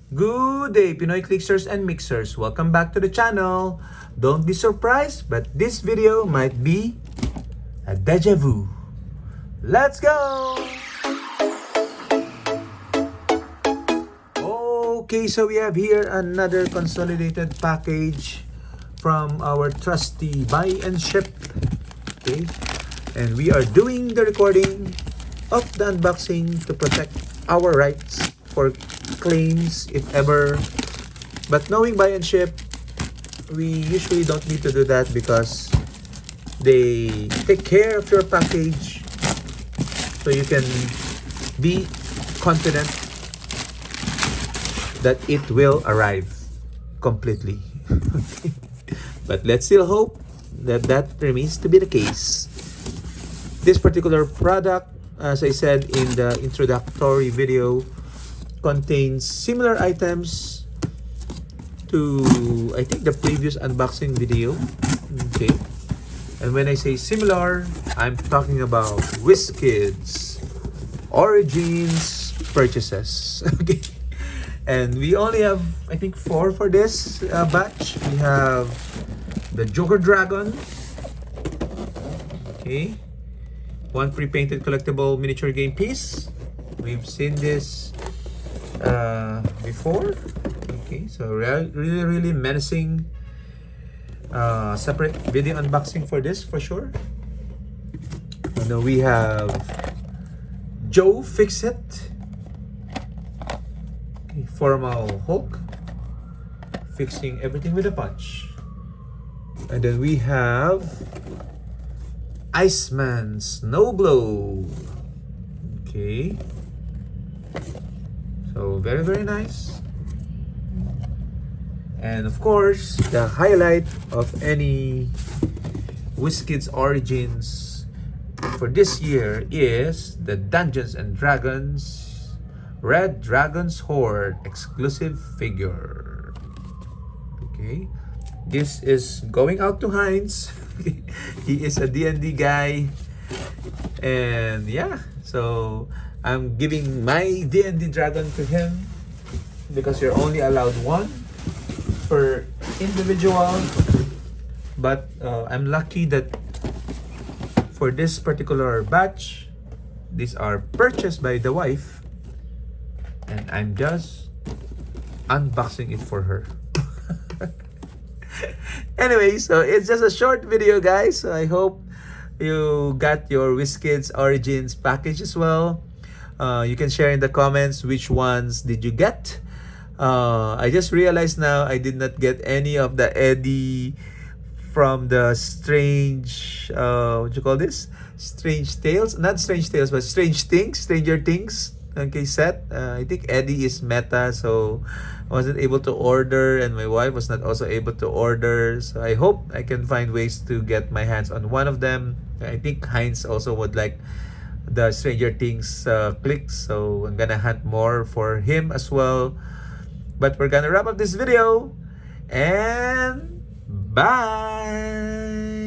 Good day, Pinoy Clicksters and Mixers. Welcome back to the channel. Don't be surprised, but this video might be a deja vu. Let's go! Okay, so we have here another consolidated package from our trusty buy and ship. Okay, and we are doing the recording of the unboxing to protect our rights for claims if ever. But knowing buy and ship, we usually don't need to do that because they take care of your package, so you can be confident that it will arrive completely. But let's still hope that that remains to be the case. This particular product, as I said in the introductory video, contains similar items to, I think, the previous unboxing video. Okay, and when I say similar, I'm talking about WizKids Origins purchases. Okay, and we only have, I think, 4 for this batch. We have the Joker Dragon. Okay, 1 pre-painted collectible miniature game piece. We've seen this before. Okay, so really menacing. Separate video unboxing for this for sure. And then we have Joe Fixit. Okay, formal Hulk, fixing everything with a punch. And then we have Iceman Snowblow. Okay, so very nice. And of course, the highlight of any WizKids Origins for this year is the Dungeons and Dragons Red Dragon's Horde exclusive figure. Okay, this is going out to Heinz. He is a D&D guy, and yeah, so I'm giving my D&D dragon to him because you're only allowed 1 per individual. But I'm lucky that for this particular batch, these are purchased by the wife, and I'm just unboxing it for her. Anyway, so it's just a short video, guys. So I hope you got your WizKids Origins package as well. You can share in the comments which ones did you get. I just realized now I did not get any of the Eddie from the strange, what you call this? Strange Tales? Not Strange Tales, but Strange Things, Stranger Things. Okay, set. I think Eddie is meta, so I wasn't able to order, and my wife was not also able to order. So I hope I can find ways to get my hands on one of them. I think Heinz also would like the Stranger Things clicks, so I'm gonna hunt more for him as well. But we're gonna wrap up this video, and bye!